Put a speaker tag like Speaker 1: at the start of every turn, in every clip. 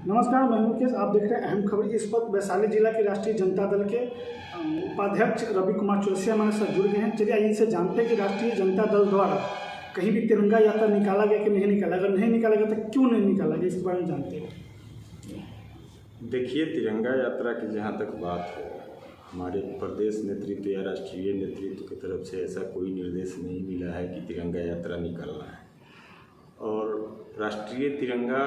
Speaker 1: नमस्कार, मैं मुकेश। आप देख रहे हैं अहम खबर। इस वक्त वैशाली जिला के राष्ट्रीय जनता दल के उपाध्यक्ष रवि कुमार चौरसिया हमारे साथ जुड़ गए हैं। चलिए आइए इनसे जानते हैं कि राष्ट्रीय जनता दल द्वारा कहीं भी तिरंगा यात्रा निकाला गया कि नहीं निकाला, अगर नहीं निकाला गया तो क्यों नहीं निकाला गया, इस बारे में जानते हैं।
Speaker 2: देखिए, तिरंगा यात्रा की जहाँ तक बात है, हमारे प्रदेश नेतृत्व या राष्ट्रीय नेतृत्व की तरफ से ऐसा कोई निर्देश नहीं मिला है कि तिरंगा यात्रा निकालना है। और राष्ट्रीय तिरंगा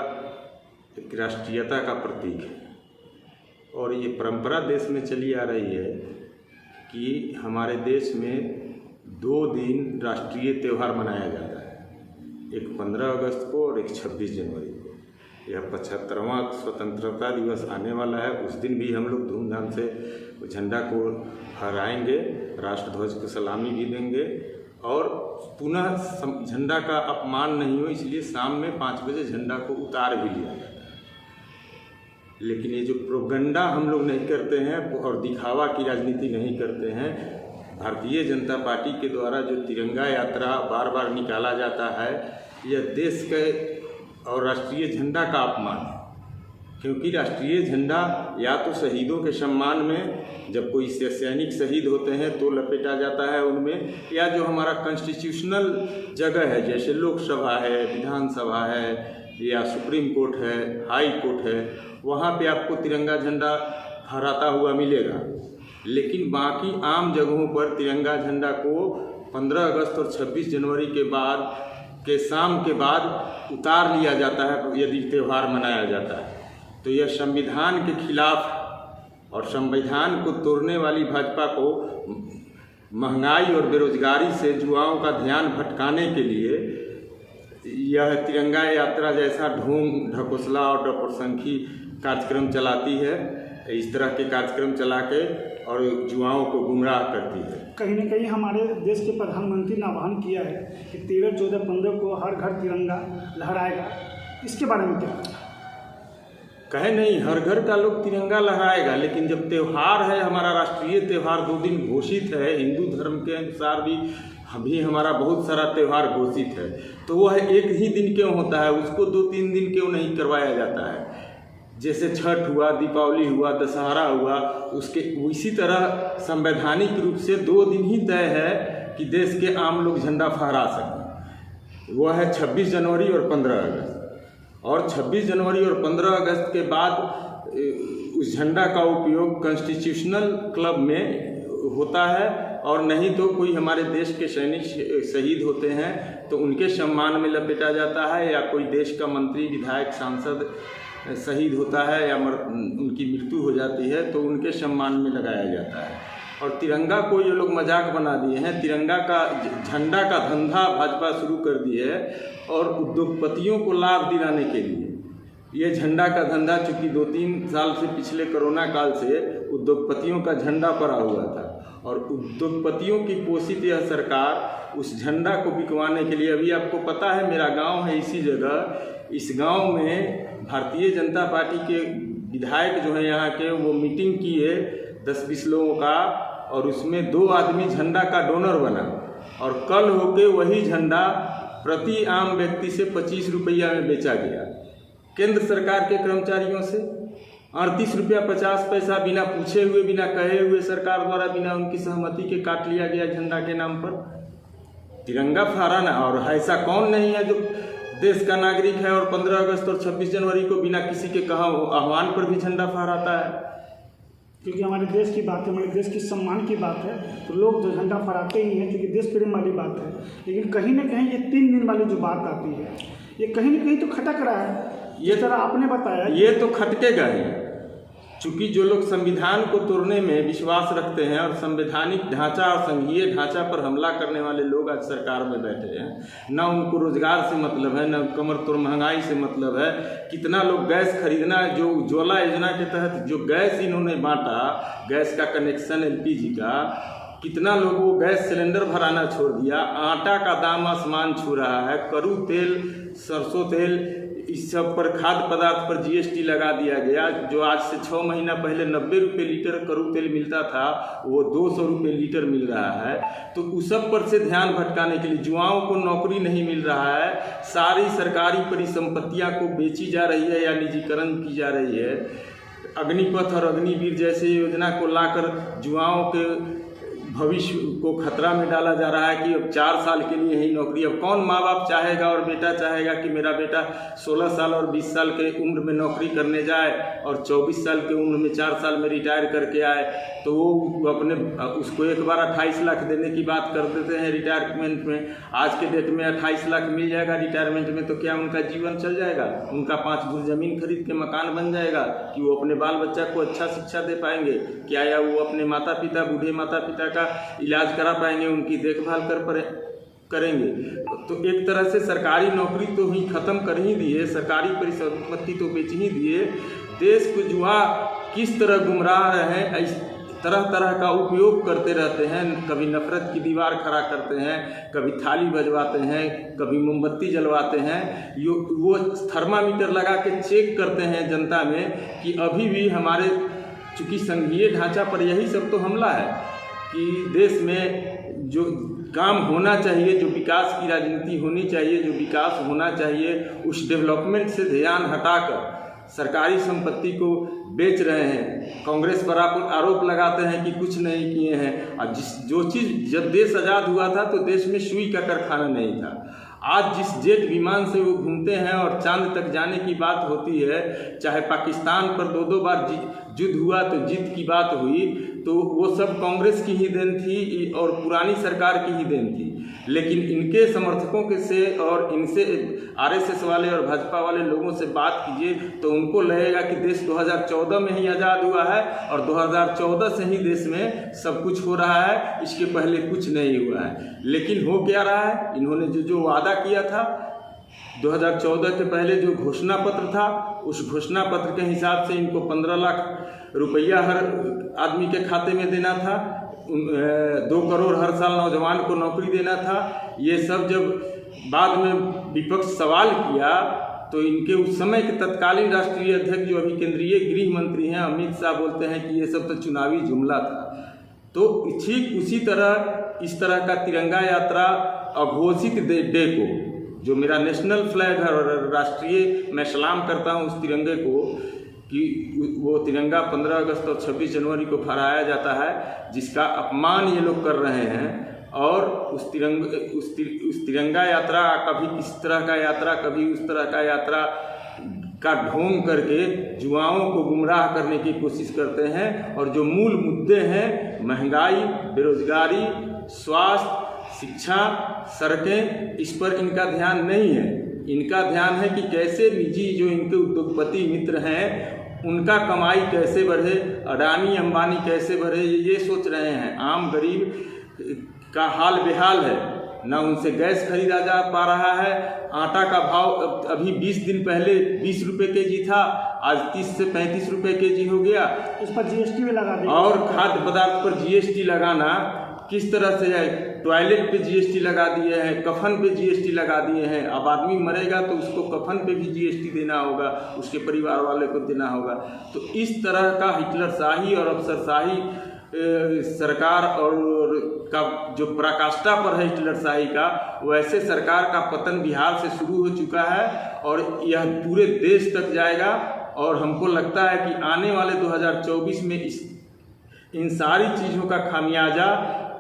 Speaker 2: एक राष्ट्रीयता का प्रतीक है और ये परंपरा देश में चली आ रही है कि हमारे देश में 2 दिन राष्ट्रीय त्यौहार मनाया जाता है, एक 15 अगस्त को और एक 26 जनवरी को। यह 75वां स्वतंत्रता दिवस आने वाला है। उस दिन भी हम लोग धूमधाम से झंडा को फहराएंगे, राष्ट्रध्वज को सलामी भी देंगे और पुनः झंडा का अपमान नहीं हो इसलिए शाम में 5 बजे झंडा को उतार भी लिया जाता है। लेकिन ये जो प्रोपगंडा हम लोग नहीं करते हैं और दिखावा की राजनीति नहीं करते हैं, भारतीय जनता पार्टी के द्वारा जो तिरंगा यात्रा बार बार निकाला जाता है, यह देश के और राष्ट्रीय झंडा का अपमान है। क्योंकि राष्ट्रीय झंडा या तो शहीदों के सम्मान में, जब कोई सैनिक शहीद होते हैं तो लपेटा जाता है उनमें, या जो हमारा कॉन्स्टिट्यूशनल जगह है जैसे लोकसभा है, विधानसभा है या सुप्रीम कोर्ट है, हाई कोर्ट है, वहाँ पे आपको तिरंगा झंडा फहराता हुआ मिलेगा। लेकिन बाकी आम जगहों पर तिरंगा झंडा को 15 अगस्त और 26 जनवरी के शाम के बाद उतार लिया जाता है यदि त्यौहार मनाया जाता है। तो यह संविधान के खिलाफ और संविधान को तोड़ने वाली भाजपा को महंगाई और बेरोजगारी से युवाओं का ध्यान भटकाने के लिए यह तिरंगा यात्रा जैसा ढोंग ढकोसला और डपरसंखी कार्यक्रम चलाती है। इस तरह के कार्यक्रम चला के और युवाओं को गुमराह करती है।
Speaker 1: कहीं न कहीं हमारे देश के प्रधानमंत्री ने आह्वान किया है कि 13, 14, 15 को हर घर तिरंगा लहराएगा, इसके बारे में क्या
Speaker 2: कहे? नहीं, हर घर का लोग तिरंगा लहराएगा, लेकिन जब त्यौहार है, हमारा राष्ट्रीय त्यौहार 2 दिन घोषित है, हिंदू धर्म के अनुसार भी हमारा बहुत सारा त्यौहार घोषित है, तो वह एक ही दिन क्यों होता है? उसको 2-3 दिन क्यों नहीं करवाया जाता है? जैसे छठ हुआ, दीपावली हुआ, दशहरा हुआ, उसके उसी तरह संवैधानिक रूप से 2 दिन ही तय है कि देश के आम लोग झंडा फहरा सकें। वह है 26 जनवरी और 15 अगस्त। और 26 जनवरी और 15 अगस्त के बाद उस झंडा का उपयोग कॉन्स्टिट्यूशनल क्लब में होता है, और नहीं तो कोई हमारे देश के सैनिक शहीद होते हैं तो उनके सम्मान में लपेटा जाता है, या कोई देश का मंत्री, विधायक, सांसद शहीद होता है या उनकी मृत्यु हो जाती है तो उनके सम्मान में लगाया जाता है। और तिरंगा को ये लोग मजाक बना दिए हैं। तिरंगा का झंडा का धंधा भाजपा शुरू कर दी है और उद्योगपतियों को लाभ दिलाने के लिए ये झंडा का धंधा, चूँकि 2-3 साल से पिछले कोरोना काल से उद्योगपतियों का झंडा पड़ा हुआ था और उद्योगपतियों की पोषित यह सरकार उस झंडा को बिकवाने के लिए, अभी आपको पता है मेरा गांव है इसी जगह, इस गांव में भारतीय जनता पार्टी के विधायक जो हैं यहाँ के, वो मीटिंग किए 10-20 लोगों का, और उसमें 2 आदमी झंडा का डोनर बना, और कल होके वही झंडा प्रति आम व्यक्ति से 25 रुपया में बेचा गया। केंद्र सरकार के कर्मचारियों से 38 रुपया 50 पैसा बिना पूछे हुए, बिना कहे हुए, सरकार द्वारा बिना उनकी सहमति के काट लिया गया झंडा के नाम पर। तिरंगा फहराना, और ऐसा कौन नहीं है जो देश का नागरिक है और 15 अगस्त और 26 जनवरी को बिना किसी के आह्वान पर भी झंडा फहराता है?
Speaker 1: क्योंकि हमारे देश की बात है, हमारे देश की सम्मान की बात है, तो लोग जो झंडा फहराते ही हैं, क्योंकि देश प्रेम वाली बात है। लेकिन कहीं ना कहीं ये 3 दिन वाली जो बात आती है, ये कहीं ना कहीं तो खटक रहा है। ये तरह आपने बताया,
Speaker 2: ये तो खटकेगा ही, चूँकि जो लोग संविधान को तोड़ने में विश्वास रखते हैं और संवैधानिक ढांचा और संघीय ढांचा पर हमला करने वाले लोग आज सरकार में बैठे हैं। ना उनको रोजगार से मतलब है, ना कमर तोड़ महंगाई से मतलब है। कितना लोग गैस खरीदना, जो उज्ज्वला योजना के तहत जो गैस इन्होंने बांटा, गैस का कनेक्शन LPG का, कितना लोग वो गैस सिलेंडर भराना छोड़ दिया। आटा का दाम आसमान छू रहा है, करू तेल, सरसों तेल इस सब पर खाद्य पदार्थ पर जीएसटी लगा दिया गया। जो आज से 6 महीना पहले 90 रुपये लीटर कड़ू तेल मिलता था वो 200 रुपये लीटर मिल रहा है। तो उस सब पर से ध्यान भटकाने के लिए युवाओं को नौकरी नहीं मिल रहा है, सारी सरकारी परिसंपत्तियां को बेची जा रही है या निजीकरण की जा रही है। अग्निपथ और अग्निवीर जैसे योजना को लाकर युवाओं के भविष्य को खतरा में डाला जा रहा है कि अब 4 साल के लिए ही नौकरी। अब कौन माँ बाप चाहेगा और बेटा चाहेगा कि मेरा बेटा 16 साल और 20 साल के उम्र में नौकरी करने जाए और 24 साल के उम्र में 4 साल में रिटायर करके आए। तो वो अपने उसको एक बार 28 लाख देने की बात कर देते हैं रिटायरमेंट में। आज के डेट में 28 लाख मिल जाएगा रिटायरमेंट में, तो क्या उनका जीवन चल जाएगा? उनका 5 धुर जमीन खरीद के मकान बन जाएगा कि वो अपने बाल बच्चा को अच्छा शिक्षा दे पाएंगे क्या? या वो अपने माता पिता, बूढ़े माता पिता का इलाज करा पाएंगे, उनकी देखभाल करेंगे? तो एक तरह से सरकारी नौकरी तो ही ख़त्म कर ही दिए, सरकारी परिसंपत्ति तो बेच ही दिए। देश को जुआ किस तरह गुमराह रहे हैं, तरह तरह का उपयोग करते रहते हैं। कभी नफरत की दीवार खड़ा करते हैं, कभी थाली बजवाते हैं, कभी मोमबत्ती जलवाते हैं। वो थर्मामीटर लगा के चेक करते हैं जनता में कि अभी भी हमारे, चूँकि संघीय ढांचा पर यही सब तो हमला है कि देश में जो काम होना चाहिए, जो विकास की राजनीति होनी चाहिए, जो विकास होना चाहिए, उस डेवलपमेंट से ध्यान हटाकर सरकारी संपत्ति को बेच रहे हैं। कांग्रेस पर आप आरोप लगाते हैं कि कुछ नहीं किए हैं। और जो चीज़ जब देश आज़ाद हुआ था तो देश में सुई का कारखाना नहीं था। आज जिस जेट विमान से वो घूमते हैं और चांद तक जाने की बात होती है, चाहे पाकिस्तान पर 2-2 बार युद्ध हुआ तो जीत की बात हुई, तो वो सब कांग्रेस की ही देन थी और पुरानी सरकार की ही देन थी। लेकिन इनके समर्थकों के से और इनसे आरएसएस वाले और भाजपा वाले लोगों से बात कीजिए तो उनको लगेगा कि देश 2014 में ही आज़ाद हुआ है और 2014 से ही देश में सब कुछ हो रहा है, इसके पहले कुछ नहीं हुआ है। लेकिन हो क्या रहा है? इन्होंने जो वादा किया था 2014 के पहले, जो घोषणा पत्र था, उस घोषणा पत्र के हिसाब से इनको 15 लाख रुपया हर आदमी के खाते में देना था, 2 करोड़ हर साल नौजवान को नौकरी देना था। ये सब जब बाद में विपक्ष सवाल किया तो इनके उस समय के तत्कालीन राष्ट्रीय अध्यक्ष, जो अभी केंद्रीय गृह मंत्री हैं, अमित शाह, बोलते हैं कि ये सब तो चुनावी जुमला था। तो ठीक उसी तरह इस तरह का तिरंगा यात्रा अघोषित डे को, जो मेरा नेशनल फ्लैग है और राष्ट्रीय, मैं सलाम करता हूँ उस तिरंगे को कि वो तिरंगा 15 अगस्त और 26 जनवरी को फहराया जाता है, जिसका अपमान ये लोग कर रहे हैं। और उस तिरंगा यात्रा, कभी इस तरह का यात्रा, कभी उस तरह का यात्रा का ढोंग करके युवाओं को गुमराह करने की कोशिश करते हैं। और जो मूल मुद्दे हैं, महंगाई, बेरोजगारी, स्वास्थ्य, शिक्षा, सड़कें, इस पर इनका ध्यान नहीं है। इनका ध्यान है कि कैसे निजी जो इनके उद्योगपति मित्र हैं उनका कमाई कैसे बढ़े, अडानी अंबानी कैसे बढ़े, ये सोच रहे हैं। आम गरीब का हाल बेहाल है, ना उनसे गैस खरीदा जा पा रहा है। आटा का भाव अभी 20 दिन पहले 20 रुपये केजी था, आज 30 से 35 रुपये केजी हो गया।
Speaker 1: उस पर जीएसटी भी लगा दिया।
Speaker 2: और खाद्य पदार्थ पर जीएसटी लगाना किस तरह से है? टॉयलेट पे जीएसटी लगा दिए हैं, कफन पे जीएसटी लगा दिए हैं। अब आदमी मरेगा तो उसको कफन पे भी जीएसटी देना होगा, उसके परिवार वाले को देना होगा। तो इस तरह का हिटलरशाही और अफसरशाही सरकार और का जो पराकाष्ठा पर है हिटलरशाही का, वैसे सरकार का पतन बिहार से शुरू हो चुका है और यह पूरे देश तक जाएगा। और हमको लगता है कि आने वाले 2024 में इन सारी चीज़ों का खामियाजा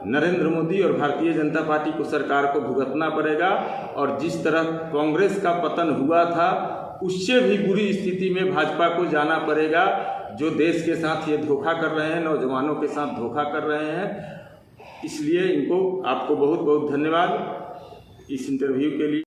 Speaker 2: नरेंद्र मोदी और भारतीय जनता पार्टी को, सरकार को भुगतना पड़ेगा। और जिस तरह कांग्रेस का पतन हुआ था उससे भी बुरी स्थिति में भाजपा को जाना पड़ेगा, जो देश के साथ ये धोखा कर रहे हैं, नौजवानों के साथ धोखा कर रहे हैं। इसलिए इनको, आपको बहुत बहुत धन्यवाद इस इंटरव्यू के लिए।